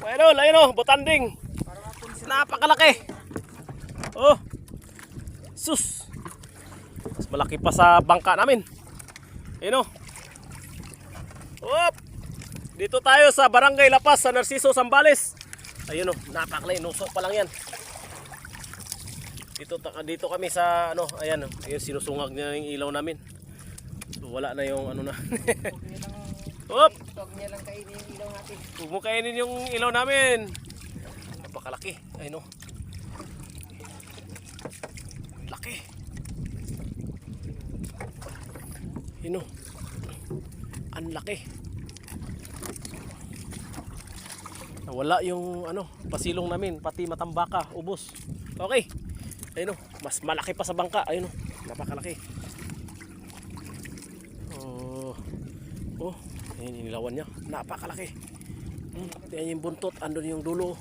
Ayun o, butanding. Napakalaki. Oh. Sus. Mas malaki pa sa bangka namin. Ayun o. Op. Dito tayo sa Barangay Lapas sa Narciso, Zambales. Ayun o, napakalaki. Nuso pa lang yan. Dito kami sa ano, ayan, ayun, sinusungag niya yung ilaw namin. So, wala na yung ano na. Hop! Huwag niya lang kainin yung ilaw natin. Huwag mo kainin yung ilaw namin. Napakalaki. Ayun o. Laki. Ayun o. Ang laki. Nawala yung ano, pasilong namin, pati matambaka, ubos. Okay. Ayun o, mas malaki pa sa bangka. Ayun o, napakalaki. Oh, ayun, inilawan niya. Napakalaki. Tingnan yung buntot, andun yung dulo.